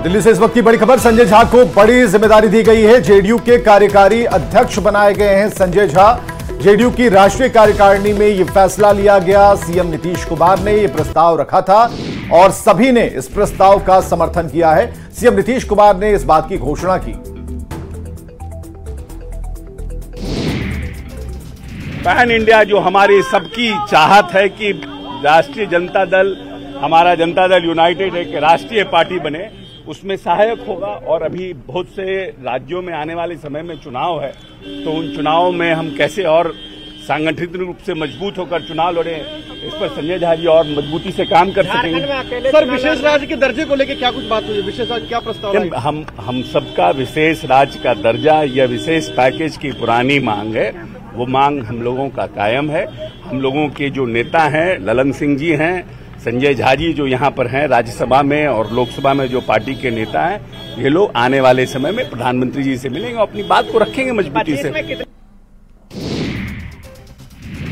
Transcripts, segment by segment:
दिल्ली से इस वक्त की बड़ी खबर, संजय झा को बड़ी जिम्मेदारी दी गई है। जेडीयू के कार्यकारी अध्यक्ष बनाए गए हैं संजय झा। जेडीयू की राष्ट्रीय कार्यकारिणी में यह फैसला लिया गया। सीएम नीतीश कुमार ने यह प्रस्ताव रखा था और सभी ने इस प्रस्ताव का समर्थन किया है। सीएम नीतीश कुमार ने इस बात की घोषणा की। पैन इंडिया जो हमारी सबकी चाहत है कि राष्ट्रीय जनता दल, हमारा जनता दल यूनाइटेड एक राष्ट्रीय पार्टी बने, उसमें सहायक होगा। और अभी बहुत से राज्यों में आने वाले समय में चुनाव है, तो उन चुनावों में हम कैसे और संगठित रूप से मजबूत होकर चुनाव लड़े, इस पर संजय झा जी और मजबूती से काम कर सकेंगे। सर, विशेष राज्य के दर्जे को लेकर क्या कुछ बात हुई? विशेष राज्य क्या प्रस्ताव है? हम सबका विशेष राज्य का दर्जा या विशेष पैकेज की पुरानी मांग है, वो मांग हम लोगों का कायम है। हम लोगों के जो नेता हैं, ललन सिंह जी हैं, संजय झा जी जो यहाँ पर हैं राज्यसभा में और लोकसभा में जो पार्टी के नेता हैं, ये लोग आने वाले समय में प्रधानमंत्री जी से मिलेंगे और अपनी बात को रखेंगे मजबूती से।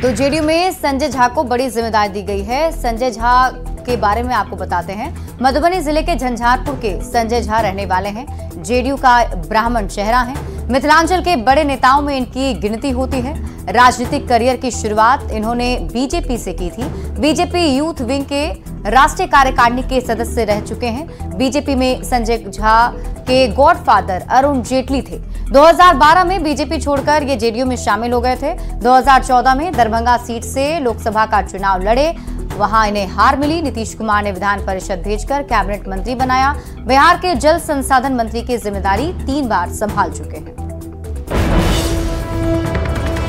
तो जेडीयू में संजय झा को बड़ी जिम्मेदारी दी गई है। संजय झा के बारे में आपको बताते हैं। मधुबनी जिले के झंझारपुर के संजय झा रहने वाले हैं। जेडीयू का ब्राह्मण चेहरा है। मिथिलांचल के बड़े नेताओं में इनकी गिनती होती है। राजनीतिक करियर की शुरुआत इन्होंने बीजेपी से की थी। बीजेपी यूथ विंग के राष्ट्रीय कार्यकारिणी के सदस्य रह चुके हैं। बीजेपी में संजय झा के गॉडफादर अरुण जेटली थे। 2012 में बीजेपी छोड़कर ये जेडीयू में शामिल हो गए थे। 2014 में दरभंगा सीट से लोकसभा का चुनाव लड़े, वहां इन्हें हार मिली। नीतीश कुमार ने विधान परिषद भेजकर कैबिनेट मंत्री बनाया। बिहार के जल संसाधन मंत्री की जिम्मेदारी 3 बार संभाल चुके हैं।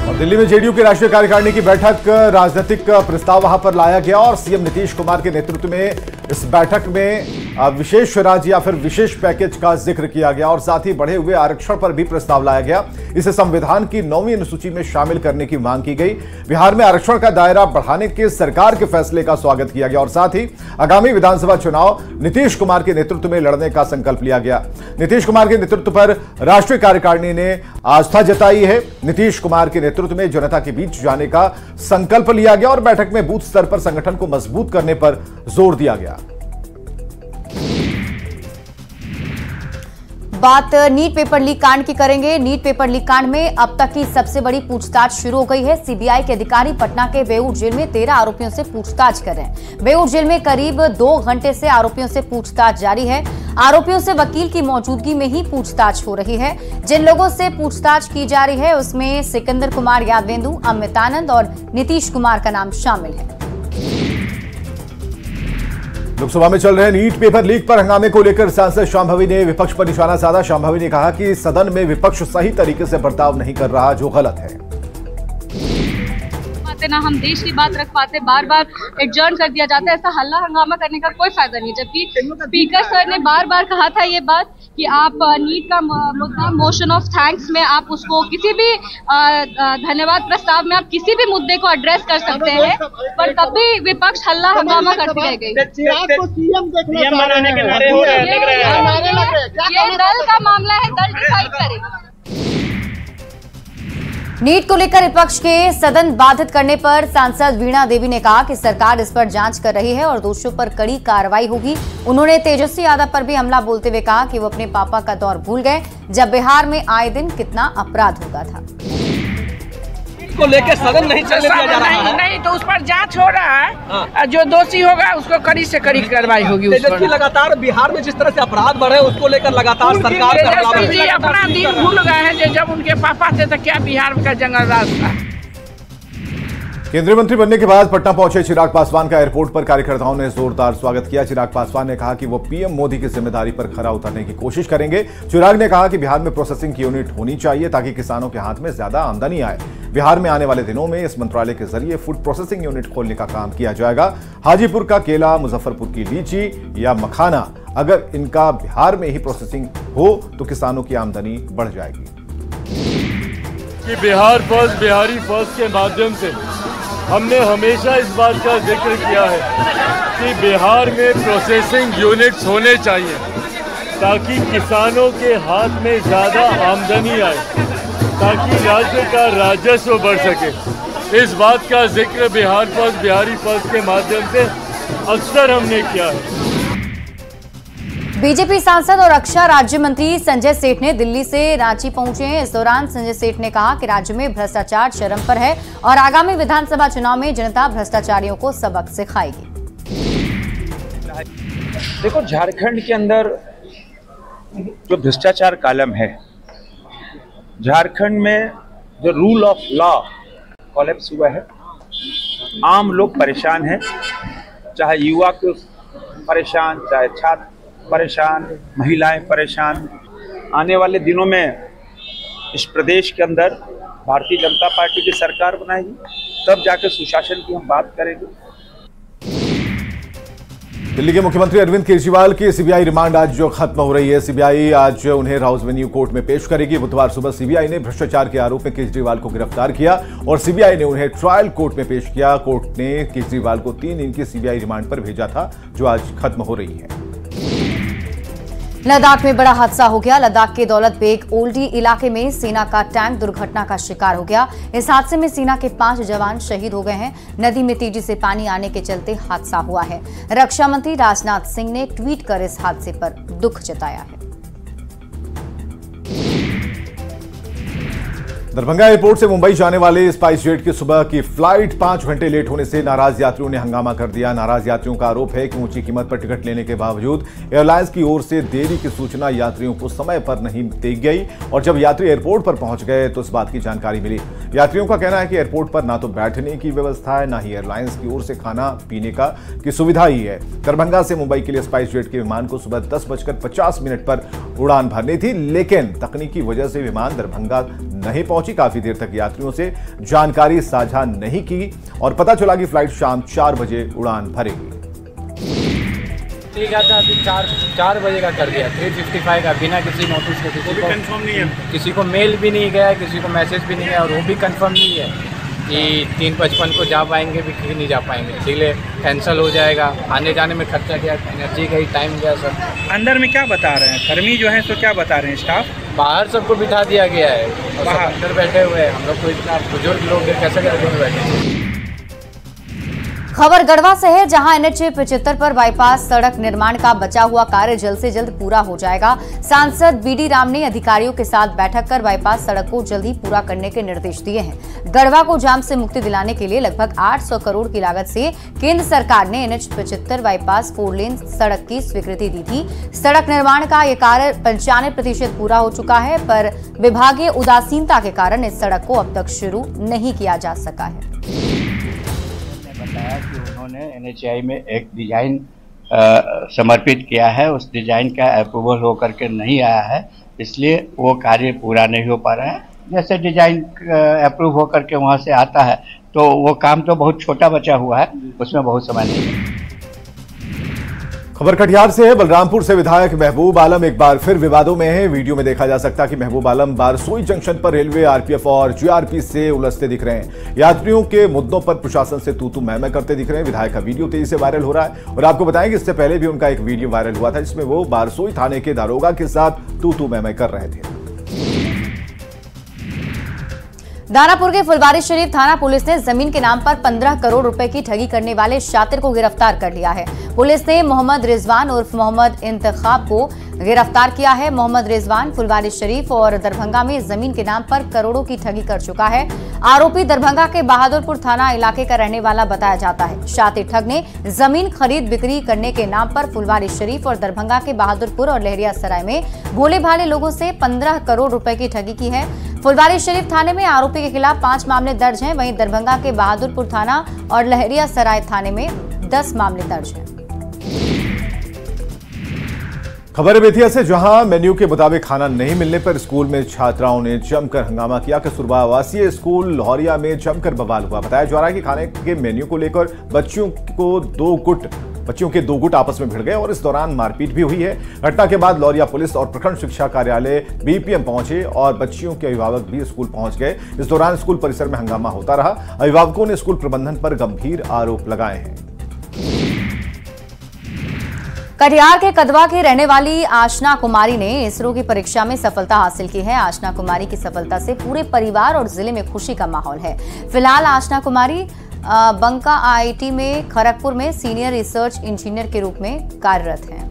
और दिल्ली में जेडीयू की राष्ट्रीय कार्यकारिणी की बैठक, राजनीतिक प्रस्ताव वहां पर लाया गया और सीएम नीतीश कुमार के नेतृत्व में इस बैठक में विशेष राज्य या फिर विशेष पैकेज का जिक्र किया गया और साथ ही बढ़े हुए आरक्षण पर भी प्रस्ताव लाया गया। इसे संविधान की 9वीं अनुसूची में शामिल करने की मांग की गई। बिहार में आरक्षण का दायरा बढ़ाने के सरकार के फैसले का स्वागत किया गया और साथ ही आगामी विधानसभा चुनाव नीतीश कुमार के नेतृत्व में लड़ने का संकल्प लिया गया। नीतीश कुमार के नेतृत्व पर राष्ट्रीय कार्यकारिणी ने आस्था जताई है। नीतीश कुमार के नेतृत्व में जनता के बीच जाने का संकल्प लिया गया और बैठक में बूथ स्तर पर संगठन को मजबूत करने पर जोर दिया गया। बात नीट पेपर लीक कांड की करेंगे। नीट पेपर लीक कांड में अब तक की सबसे बड़ी पूछताछ शुरू हो गई है। सीबीआई के अधिकारी पटना के बेऊर जेल में 13 आरोपियों से पूछताछ कर रहे हैं। बेऊर जेल में करीब 2 घंटे से आरोपियों से पूछताछ जारी है। आरोपियों से वकील की मौजूदगी में ही पूछताछ हो रही है। जिन लोगों से पूछताछ की जा रही है उसमें सिकंदर कुमार यादवेंदु, अमित आनंद और नीतीश कुमार का नाम शामिल है। लोकसभा में चल रहे नीट पेपर लीक पर हंगामे को लेकर सांसद शांभवी ने विपक्ष पर निशाना साधा। शांभवी ने कहा कि सदन में विपक्ष सही तरीके से बर्ताव नहीं कर रहा, जो गलत है। ना हम देश की बात रख पाते, बार बार एडजर्न कर दिया जाता है। ऐसा हल्ला हंगामा करने का कोई फायदा नहीं, जबकि स्पीकर सर ने बार बार कहा था ये बात कि आप नीट का मुद्दा मोशन ऑफ थैंक्स में आप उसको किसी भी धन्यवाद प्रस्ताव में आप किसी भी मुद्दे को एड्रेस कर सकते हैं, पर तब भी विपक्ष हल्ला हंगामा करती रह गई। ये दल का मामला है, दल डिसाइड करेगा। नीट को लेकर विपक्ष के सदन बाधित करने पर सांसद वीणा देवी ने कहा कि सरकार इस पर जांच कर रही है और दोषियों पर कड़ी कार्रवाई होगी। उन्होंने तेजस्वी यादव पर भी हमला बोलते हुए कहा कि वो अपने पापा का दौर भूल गए जब बिहार में आए दिन कितना अपराध होता था। को लेकर सदन नहीं चलने दिया जा रहा है। नहीं तो उस पर जांच हो रहा है। जो दोषी होगा उसको कड़ी से कड़ी कार्रवाई होगी। लगातार बिहार में जिस तरह से अपराध बढ़े उसको लेकर लगातार सरकार अपना दिन भूल गए हैं। जब उनके पापा थे तो क्या बिहार का जंगल राज था। केंद्रीय मंत्री बनने के बाद पटना पहुंचे चिराग पासवान का एयरपोर्ट पर कार्यकर्ताओं ने जोरदार स्वागत किया। चिराग पासवान ने कहा कि वो पीएम मोदी की जिम्मेदारी पर खरा उतरने की कोशिश करेंगे। चिराग ने कहा कि बिहार में प्रोसेसिंग की यूनिट होनी चाहिए ताकि किसानों के हाथ में ज्यादा आमदनी आए। बिहार में आने वाले दिनों में इस मंत्रालय के जरिए फूड प्रोसेसिंग यूनिट खोलने का काम किया जाएगा। हाजीपुर का केला, मुजफ्फरपुर की लीची या मखाना, अगर इनका बिहार में ही प्रोसेसिंग हो तो किसानों की आमदनी बढ़ जाएगी। कि बिहार फर्स्ट, बिहारी फर्स्ट के माध्यम से हमने हमेशा इस बात का जिक्र किया है कि बिहार में प्रोसेसिंग यूनिट्स होने चाहिए ताकि किसानों के हाथ में ज़्यादा आमदनी आए, ताकि राज्य का राजस्व बढ़ सके। इस बात का जिक्र बिहार फर्स्ट, बिहारी फर्स्ट के माध्यम से अक्सर हमने किया है। बीजेपी सांसद और रक्षा राज्य मंत्री संजय सेठ ने दिल्ली से रांची पहुंचे हैं। इस दौरान संजय सेठ ने कहा कि राज्य में भ्रष्टाचार चरम पर है और आगामी विधानसभा चुनाव में जनता भ्रष्टाचारियों को सबक सिखाएगी। देखो, झारखंड के अंदर जो भ्रष्टाचार कालम है, झारखंड में जो रूल ऑफ लॉ कोलैप्स हुआ है, आम लोग परेशान हैं, चाहे युवा को परेशान, चाहे छात्र परेशान, महिलाएं परेशान। आने वाले दिनों में इस प्रदेश के अंदर भारतीय जनता पार्टी की सरकार बनाएगी, तब जाकर सुशासन की हम बात करेंगे। दिल्ली के मुख्यमंत्री अरविंद केजरीवाल की सीबीआई रिमांड आज जो खत्म हो रही है। सीबीआई आज उन्हें राउस वेन्यू कोर्ट में पेश करेगी। बुधवार सुबह सीबीआई ने भ्रष्टाचार के आरोप में केजरीवाल को गिरफ्तार किया और सीबीआई ने उन्हें ट्रायल कोर्ट में पेश किया। कोर्ट ने केजरीवाल को 3 दिन की सीबीआई रिमांड पर भेजा था, जो आज खत्म हो रही है। लद्दाख में बड़ा हादसा हो गया। लद्दाख के दौलत बेग ओल्डी इलाके में सेना का टैंक दुर्घटना का शिकार हो गया। इस हादसे में सेना के 5 जवान शहीद हो गए हैं। नदी में तेजी से पानी आने के चलते हादसा हुआ है। रक्षा मंत्री राजनाथ सिंह ने ट्वीट कर इस हादसे पर दुख जताया है। दरभंगा एयरपोर्ट से मुंबई जाने वाले स्पाइस जेट की सुबह की फ्लाइट 5 घंटे लेट होने से नाराज यात्रियों ने हंगामा कर दिया। नाराज यात्रियों का आरोप है कि ऊंची कीमत पर टिकट लेने के बावजूद एयरलाइंस की ओर से देरी की सूचना यात्रियों को समय पर नहीं दी गई और जब यात्री एयरपोर्ट पर पहुंच गए तो इस बात की जानकारी मिली। यात्रियों का कहना है कि एयरपोर्ट पर ना तो बैठने की व्यवस्था है, ना ही एयरलाइंस की ओर से खाना पीने की सुविधा ही है। दरभंगा से मुंबई के लिए स्पाइस जेट के विमान को सुबह 10:50 पर उड़ान भरनी थी, लेकिन तकनीकी वजह से विमान दरभंगा नहीं पहुंची। काफी देर तक यात्रियों से जानकारी साझा नहीं की और पता चला कि फ्लाइट शाम 4 बजे उड़ान भरेगी। ठीक है, अभी 4 बजे का कर दिया, 3:55 का, बिना किसी नोटिस के। किसी को कंफर्म नहीं है, किसी को मेल भी नहीं गया, किसी को मैसेज भी नहीं गया और वो भी कंफर्म नहीं है कि 3:55 को जा पाएंगे भी कि नहीं जा पाएंगे। डिले कैंसिल हो जाएगा, आने जाने में खर्चा गया, एनर्जी गई, टाइम गया सब। अंदर में क्या बता रहे हैं कर्मी जो हैं, तो क्या बता रहे हैं स्टाफ? बाहर सबको बिठा दिया गया है और सब अंदर बैठे हुए हैं। हम लोग को इतना बुजुर्ग लोग कैसे करके बैठे। खबर गढ़वा से है, जहां NH 75 पर बाईपास सड़क निर्माण का बचा हुआ कार्य जल्द से जल्द पूरा हो जाएगा। सांसद BD राम ने अधिकारियों के साथ बैठक कर बाईपास सड़क को जल्द ही पूरा करने के निर्देश दिए हैं। गढ़वा को जाम से मुक्ति दिलाने के लिए लगभग 800 करोड़ की लागत से केंद्र सरकार ने NH 75 बाईपास 4 लेन सड़क की स्वीकृति दी थी। सड़क निर्माण का यह कार्य 95% पूरा हो चुका है, पर विभागीय उदासीनता के कारण इस सड़क को अब तक शुरू नहीं किया जा सका है। बताया कि उन्होंने NHAI में एक डिजाइन समर्पित किया है, उस डिजाइन का अप्रूवल होकर के नहीं आया है, इसलिए वो कार्य पूरा नहीं हो पा रहा है। जैसे डिजाइन अप्रूव होकर के वहाँ से आता है तो वो काम तो बहुत छोटा बचा हुआ है, उसमें बहुत समय नहीं है। खबर कटिहार से है। बलरामपुर से विधायक महबूब आलम एक बार फिर विवादों में है। वीडियो में देखा जा सकता है कि महबूब आलम बारसोई जंक्शन पर रेलवे, RPF और GRP से उलझते दिख रहे हैं। यात्रियों के मुद्दों पर प्रशासन से तू मैं करते दिख रहे हैं। विधायक का वीडियो तेजी से वायरल हो रहा है और आपको बताएं कि इससे पहले भी उनका एक वीडियो वायरल हुआ था, जिसमें वो बारसोई थाने के दारोगा के साथ तू मैं कर रहे थे। दानापुर के फुलवारीशरीफ थाना पुलिस ने जमीन के नाम पर 15 करोड़ रुपए की ठगी करने वाले शातिर को गिरफ्तार कर लिया है। पुलिस ने मोहम्मद रिजवान उर्फ मोहम्मद इंतखाब को गिरफ्तार किया है। मोहम्मद रिजवान फुलवारीशरीफ और दरभंगा में जमीन के नाम पर करोड़ों की ठगी कर चुका है। आरोपी दरभंगा के बहादुरपुर थाना इलाके का रहने वाला बताया जाता है। शातिर ठग ने जमीन खरीद बिक्री करने के नाम पर फुलवारीशरीफ और दरभंगा के बहादुरपुर और लहरियासराय में भोले भाले लोगों से 15 करोड़ रुपए की ठगी की है। फुलवारीशरीफ थाने में आरोपी के खिलाफ 5 मामले दर्ज हैं, वहीं दरभंगा के बहादुरपुर थाना और लहरियासराय थाने में 10 मामले दर्ज हैं। खबर बेतिया से, जहां मेन्यू के मुताबिक खाना नहीं मिलने पर स्कूल में छात्राओं ने जमकर हंगामा किया। कस्तूरबा आवासीय स्कूल लाहौरिया में जमकर बवाल हुआ। बताया जा रहा है कि खाने के मेन्यू को लेकर बच्चियों के 2 गुट आपस में भिड़ गए और इस दौरान मारपीट भी हुई है। घटना के बाद लाहौरिया पुलिस और प्रखंड शिक्षा कार्यालय BPM पहुंचे और बच्चियों के अभिभावक भी स्कूल पहुंच गए। इस दौरान स्कूल परिसर में हंगामा होता रहा। अभिभावकों ने स्कूल प्रबंधन पर गंभीर आरोप लगाए हैं। कटिहार के कदवा की रहने वाली आशना कुमारी ने इसरो की परीक्षा में सफलता हासिल की है। आशना कुमारी की सफलता से पूरे परिवार और जिले में खुशी का माहौल है। फिलहाल आशना कुमारी बंका IIT में खड़गपुर में सीनियर रिसर्च इंजीनियर के रूप में कार्यरत हैं।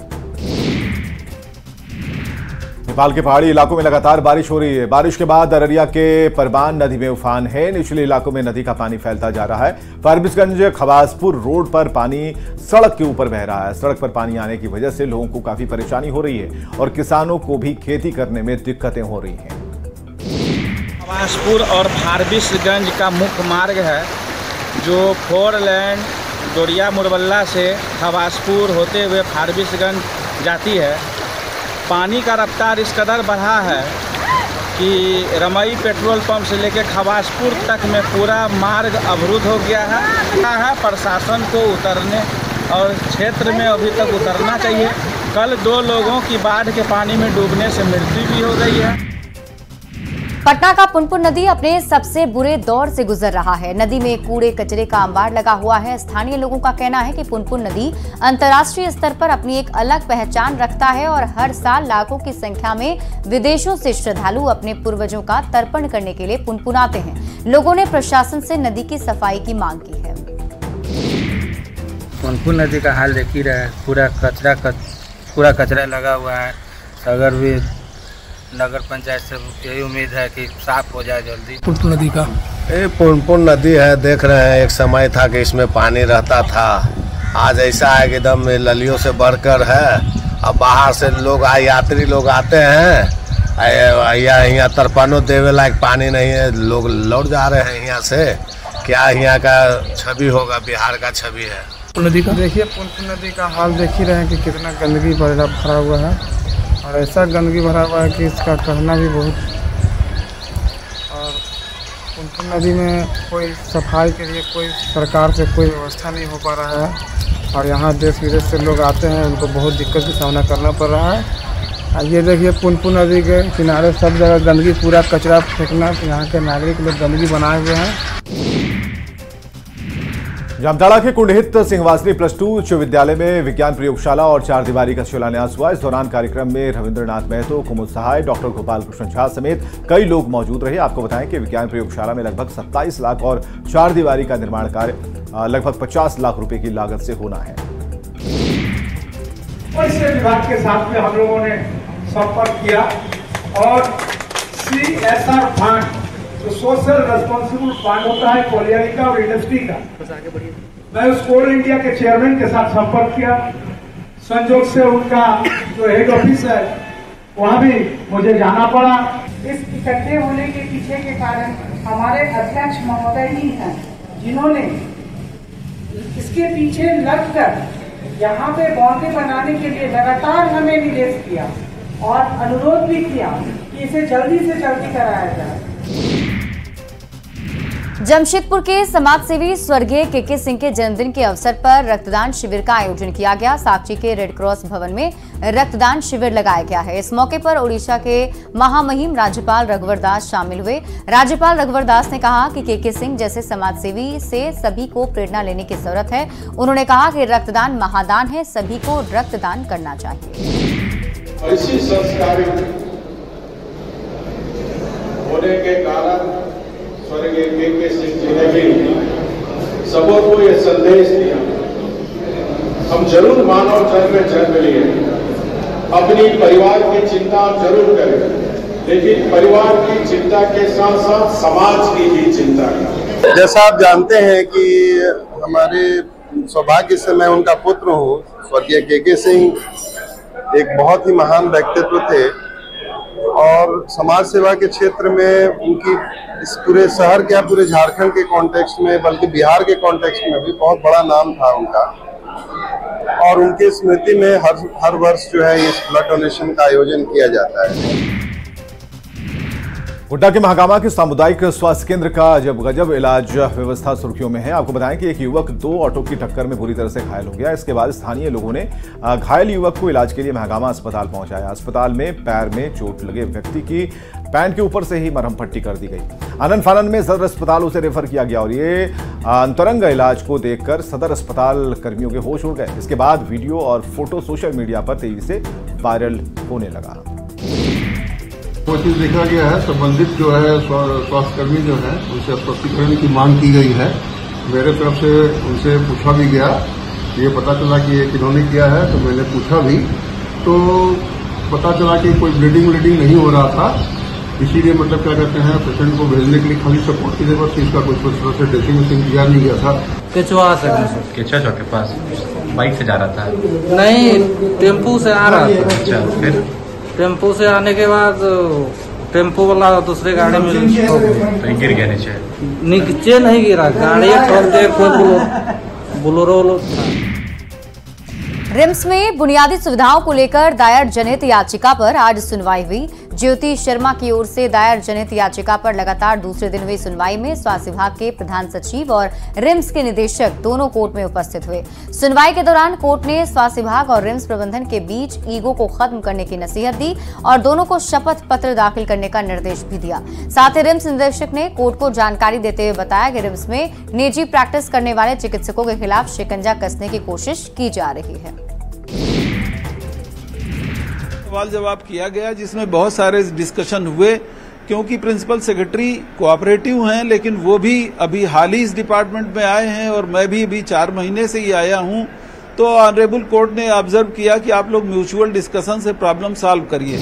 नेपाल के पहाड़ी इलाकों में लगातार बारिश हो रही है। बारिश के बाद अररिया के परबान नदी में उफान है। निचले इलाकों में नदी का पानी फैलता जा रहा है। फारबिसगंज खवासपुर रोड पर पानी सड़क के ऊपर बह रहा है। सड़क पर पानी आने की वजह से लोगों को काफी परेशानी हो रही है और किसानों को भी खेती करने में दिक्कतें हो रही हैं। खवासपुर और फारबिसगंज का मुख्य मार्ग है जो 4 लेन डोरिया मुरबल्ला से खवासपुर होते हुए फारबिसगंज जाती है। पानी का रफ्तार इस कदर बढ़ा है कि रमई पेट्रोल पंप से लेकर खवासपुर तक में पूरा मार्ग अवरुद्ध हो गया है। प्रशासन को उतरने और क्षेत्र में अभी तक उतरना चाहिए। कल 2 लोगों की बाढ़ के पानी में डूबने से मृत्यु भी हो गई है। पटना का पुनपुन नदी अपने सबसे बुरे दौर से गुजर रहा है। नदी में कूड़े कचरे का अंबार लगा हुआ है। स्थानीय लोगों का कहना है कि पुनपुन नदी अंतर्राष्ट्रीय स्तर पर अपनी एक अलग पहचान रखता है और हर साल लाखों की संख्या में विदेशों से श्रद्धालु अपने पूर्वजों का तर्पण करने के लिए पुनपुन आते हैं। लोगों ने प्रशासन से नदी की सफाई की मांग की है। पुनपुन नदी का हाल देख ही रहे, पूरा कचरा लगा हुआ है। अगर भी नगर पंचायत से यही उम्मीद है कि साफ हो जाए जल्दी। पुनपुन नदी का पुनपुन नदी है, देख रहे हैं। एक समय था कि इसमें पानी रहता था, आज ऐसा है कि एकदम ललियों से बढ़कर है। अब बाहर से लोग यात्री लोग आते हैं, यहाँ तर्पणों देवे लायक पानी नहीं है, लोग लौट जा रहे हैं यहाँ से। क्या यहाँ का छवि होगा, बिहार का छवि है। नदी का देखिए, पुनपुन नदी का हाल देख ही रहे हैं कि कितना गंदगी भरा हुआ है और ऐसा गंदगी भरा हुआ है कि इसका कहना भी बहुत। और पुनपुन नदी में कोई सफाई के लिए कोई सरकार से कोई व्यवस्था नहीं हो पा रहा है और यहाँ देश विदेश से लोग आते हैं, उनको बहुत दिक्कत का सामना करना पड़ रहा है। ये देखिए, पुनपुन नदी के किनारे सब जगह गंदगी, पूरा कचरा फेंकना। यहाँ के नागरिक लोग गंदगी बनाए हुए हैं। जामताड़ा के कुंडहित सिंहवासनी +2 उच्च विद्यालय में विज्ञान प्रयोगशाला और 4 दीवारी का शिलान्यास हुआ। इस दौरान कार्यक्रम में रविंद्रनाथ महतो, कुमुद सहाय, डॉक्टर गोपाल कृष्ण झा समेत कई लोग मौजूद रहे। आपको बताएं कि विज्ञान प्रयोगशाला में लगभग 27 लाख और 4 दीवारी का निर्माण कार्य लगभग 50 लाख रुपए की लागत से होना है। परिषद विभाग के साथ में हम लोगों ने संपर्क किया और CSR फंड, जो सोशल रेस्पॉन्सिबल फंड होता है कॉलेज का और इंडस्ट्री का, मैं उस कोल इंडिया के चेयरमैन के साथ संपर्क किया। संयोग से उनका जो हेड ऑफिस है वहां भी मुझे जाना पड़ा। इस इकट्ठे होने के पीछे के कारण हमारे अध्यक्ष महोदय ही हैं, जिन्होंने इसके पीछे लगकर यहाँ पे बाउंड्री बनाने के लिए लगातार हमें निर्देश किया और अनुरोध भी किया कि इसे जल्दी से जल्दी कराया जाए। जमशेदपुर के समाजसेवी स्वर्गीय के सिंह के जन्मदिन के अवसर पर रक्तदान शिविर का आयोजन किया गया। साकची के रेड क्रॉस भवन में रक्तदान शिविर लगाया गया है। इस मौके पर ओडिशा के महामहिम राज्यपाल रघुवर दास शामिल हुए। राज्यपाल रघुवर दास ने कहा कि के सिंह जैसे समाजसेवी से सभी को प्रेरणा लेने की जरूरत है। उन्होंने कहा कि रक्तदान महादान है, सभी को रक्तदान करना चाहिए। ऐसी संस्कारी होने के कारण स्वर्गीय के सिंह जी ने भी सबको ये संदेश दिया, हम जरूर मानव जन्म में जन्म लिए, अपनी परिवार की चिंता जरूर करें, लेकिन परिवार की चिंता के साथ साथ समाज की भी चिंता करें। जैसा आप जानते हैं कि हमारे सौभाग्य से मैं उनका पुत्र हूँ। स्वर्गीय के सिंह एक बहुत ही महान व्यक्तित्व थे और समाज सेवा के क्षेत्र में उनकी इस पूरे शहर के, पूरे झारखंड के कॉन्टेक्स्ट में, बल्कि बिहार के कॉन्टेक्स्ट में भी बहुत बड़ा नाम था उनका। और उनकी स्मृति में हर वर्ष जो है इस ब्लड डोनेशन का आयोजन किया जाता है। गोड्डा के महागामा के सामुदायिक स्वास्थ्य केंद्र का जब गजब इलाज व्यवस्था सुर्खियों में है। आपको बताएं कि एक युवक 2 ऑटो की टक्कर में बुरी तरह से घायल हो गया। इसके बाद स्थानीय लोगों ने घायल युवक को इलाज के लिए महागामा अस्पताल पहुंचाया। अस्पताल में पैर में चोट लगे व्यक्ति की पैंट के ऊपर से ही मरहम पट्टी कर दी गई। आनंद फानन में सदर अस्पताल उसे रेफर किया गया और ये अंतरंग इलाज को देखकर सदर अस्पताल कर्मियों के होश उड़ गए। इसके बाद वीडियो और फोटो सोशल मीडिया पर तेजी से वायरल होने लगा। कोशिश देखा गया है, संबंधित जो है स्वास्थ्यकर्मी जो है उनसे स्पष्टीकरण की मांग की गई है। मेरे तरफ से उनसे पूछा भी गया, ये पता चला कि ये किन्होंने किया है, तो मैंने पूछा भी। तो पता चला कि कोई ब्लीडिंग नहीं हो रहा था, इसीलिए मतलब क्या कहते हैं पेशेंट को भेजने के लिए खाली सपोर्ट की जरूरत थी। इसका कुछ तरह से ड्रेसिंग मशीन दिया नहीं गया था। केचुआ चौक के पास बाइक से जा रहा था? नहीं, टेम्पू से आ रहा था। अच्छा, फिर टेम्पू से आने के बाद टेम्पो वाला दूसरे गाड़ी में तो गिर गया नीचे नहीं गिरा, गाड़ी ठोकते कोई बोलेरो था। रिम्स में बुनियादी सुविधाओं को लेकर दायर जनहित याचिका पर आज सुनवाई हुई। ज्योति शर्मा की ओर से दायर जनहित याचिका पर लगातार दूसरे दिन हुई सुनवाई में स्वास्थ्य विभाग के प्रधान सचिव और रिम्स के निदेशक दोनों कोर्ट में उपस्थित हुए। सुनवाई के दौरान कोर्ट ने स्वास्थ्य विभाग और रिम्स प्रबंधन के बीच ईगो को खत्म करने की नसीहत दी और दोनों को शपथ पत्र दाखिल करने का निर्देश भी दिया। साथ ही रिम्स निदेशक ने कोर्ट को जानकारी देते हुए बताया कि रिम्स में निजी प्रैक्टिस करने वाले चिकित्सकों के खिलाफ शिकंजा कसने की कोशिश की जा रही है। सवाल जवाब किया गया जिसमें बहुत सारे डिस्कशन हुए, क्योंकि प्रिंसिपल सेक्रेटरी कोऑपरेटिव हैं, लेकिन वो भी अभी हाल ही इस डिपार्टमेंट में आए हैं और मैं भी अभी 4 महीने से ही आया हूं। तो ऑनरेबल कोर्ट ने ऑब्जर्व किया कि आप लोग म्यूचुअल डिस्कशन से प्रॉब्लम सॉल्व करिए।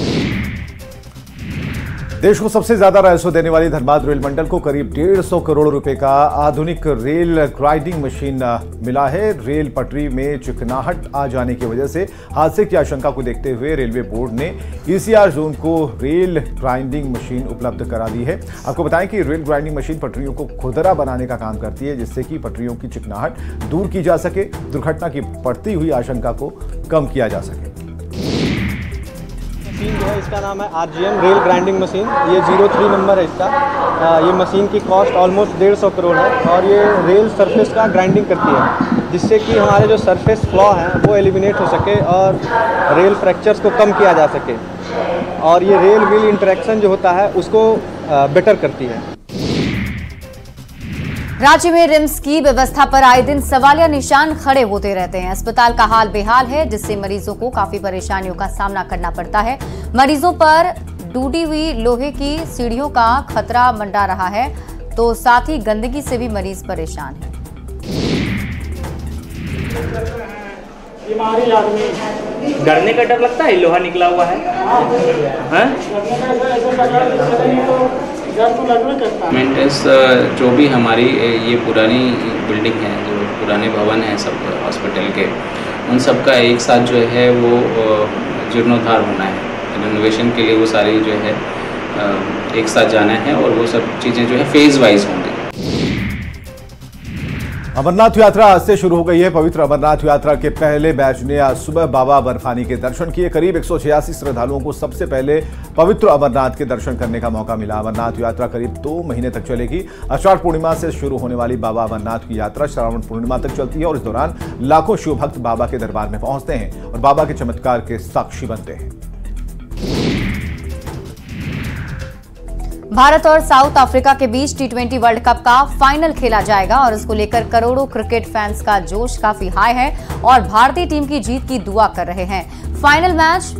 देश को सबसे ज्यादा राजस्व देने वाली धनबाद रेल मंडल को करीब 150 करोड़ रुपए का आधुनिक रेल ग्राइंडिंग मशीन मिला है। रेल पटरी में चिकनाहट आ जाने की वजह से हादसे की आशंका को देखते हुए रेलवे बोर्ड ने ईसीआर जोन को रेल ग्राइंडिंग मशीन उपलब्ध करा दी है। आपको बताएं कि रेल ग्राइंडिंग मशीन पटरियों को खुरदरा बनाने का काम करती है, जिससे कि पटरियों की चिकनाहट दूर की जा सके, दुर्घटना की बढ़ती हुई आशंका को कम किया जा सके। मशीन जो है इसका नाम है आरजीएम रेल ग्राइंडिंग मशीन। ये 03 नंबर है इसका। ये मशीन की कॉस्ट ऑलमोस्ट 150 करोड़ है और ये रेल सरफेस का ग्राइंडिंग करती है, जिससे कि हमारे जो सरफेस फ्लॉ हैं वो एलिमिनेट हो सके और रेल फ्रैक्चर्स को कम किया जा सके, और ये रेल व्हील इंटरेक्शन जो होता है उसको बेटर करती है। राज्य में रिम्स की व्यवस्था पर आए दिन सवालिया निशान खड़े होते रहते हैं। अस्पताल का हाल बेहाल है, जिससे मरीजों को काफी परेशानियों का सामना करना पड़ता है। मरीजों पर टूटी हुई लोहे की सीढ़ियों का खतरा मंडरा रहा है, तो साथ ही गंदगी से भी मरीज परेशान है। डरने का डर लगता है, लोहा निकला हुआ है। मेंटेनेंस जो भी हमारी ये पुरानी बिल्डिंग है, जो पुराने भवन हैं सब हॉस्पिटल के, उन सब का एक साथ जो है वो जीर्णोद्धार होना है। रिनोवेशन के लिए वो सारी जो है एक साथ जाना है और वो सब चीज़ें जो है फेज वाइज होंगी। अमरनाथ यात्रा आज से शुरू हो गई है। पवित्र अमरनाथ यात्रा के पहले बैच ने आज सुबह बाबा बर्फानी के दर्शन किए। करीब 186 श्रद्धालुओं को सबसे पहले पवित्र अमरनाथ के दर्शन करने का मौका मिला। अमरनाथ यात्रा करीब 2 महीने तक चलेगी। आषाढ़ पूर्णिमा से शुरू होने वाली बाबा अमरनाथ की यात्रा श्रावण पूर्णिमा तक चलती है और इस दौरान लाखों शिव भक्त बाबा के दरबार में पहुंचते हैं और बाबा के चमत्कार के साक्षी बनते हैं। भारत और साउथ अफ्रीका के बीच T20 वर्ल्ड कप का फाइनल खेला जाएगा और इसको लेकर करोड़ों क्रिकेट फैंस का जोश काफी हाई है और भारतीय टीम की जीत की दुआ कर रहे हैं। फाइनल मैच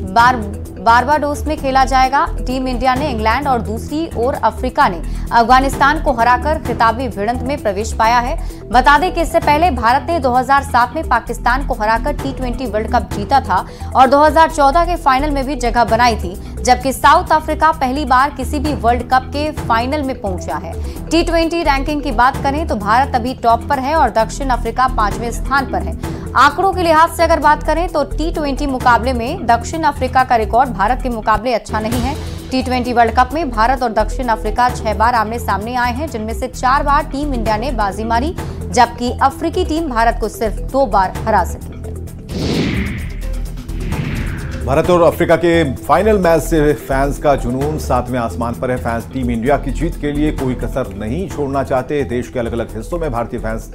बारबाडोस में खेला जाएगा। टीम इंडिया ने इंग्लैंड और दूसरी ओर अफ्रीका ने अफगानिस्तान को हराकर खिताबी भिड़ंत में प्रवेश पाया है। बता दें कि इससे पहले भारत ने 2007 में पाकिस्तान को हराकर T20 वर्ल्ड कप जीता था और 2014 के फाइनल में भी जगह बनाई थी, जबकि साउथ अफ्रीका पहली बार किसी भी वर्ल्ड कप के फाइनल में पहुंचा है। T20 रैंकिंग की बात करें तो भारत अभी टॉप पर है और दक्षिण अफ्रीका 5वें स्थान पर है। आंकड़ों के लिहाज से अगर बात करें तो T20 मुकाबले में दक्षिण अफ्रीका का रिकॉर्ड भारत के मुकाबले अच्छा नहीं है। T20 वर्ल्ड कप में भारत और दक्षिण अफ्रीका 6 बार आमने सामने आए हैं, जिनमें से 4 बार टीम इंडिया ने बाजी मारी, जबकि अफ्रीकी टीम भारत को सिर्फ 2 बार हरा सकी है। भारत और अफ्रीका के फाइनल मैच से फैंस का जुनून 7वें आसमान पर है। फैंस टीम इंडिया की जीत के लिए कोई कसर नहीं छोड़ना चाहते। देश के अलग अलग हिस्सों में भारतीय फैंस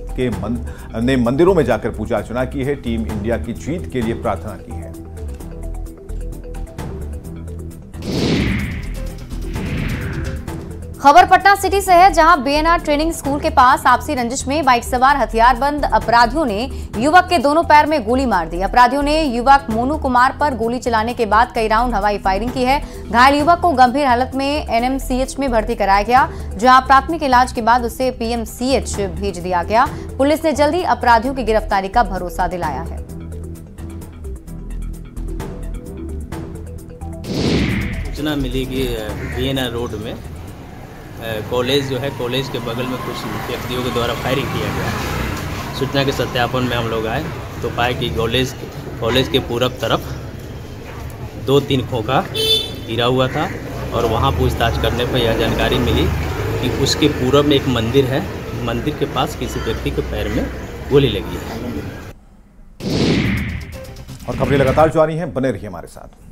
ने मंदिरों में जाकर पूजा अर्चना की है, टीम इंडिया की जीत के लिए प्रार्थना की है। खबर पटना सिटी से है, जहां बीएनआर ट्रेनिंग स्कूल के पास आपसी रंजिश में बाइक सवार हथियारबंद अपराधियों ने युवक के दोनों पैर में गोली मार दी। अपराधियों ने युवक मोनू कुमार पर गोली चलाने के बाद कई राउंड हवाई फायरिंग की है। घायल युवक को गंभीर हालत में एनएमसीएच में भर्ती कराया गया, जहां प्राथमिक इलाज के बाद उसे पीएमसीएच भेज दिया गया। पुलिस ने जल्दी अपराधियों की गिरफ्तारी का भरोसा दिलाया है। सूचना मिली कि वीएनआर रोड में कॉलेज जो है, कॉलेज के बगल में कुछ व्यक्तियों के द्वारा फायरिंग किया गया। सूचना के सत्यापन में हम लोग आए तो पाए कि कॉलेज के पूरब तरफ 2-3 खोखा गिरा हुआ था और वहाँ पूछताछ करने पर यह जानकारी मिली कि उसके पूरब में एक मंदिर है, मंदिर के पास किसी व्यक्ति के पैर में गोली लगी है। और खबरें लगातार जारी हैं, बने रहिए हमारे साथ।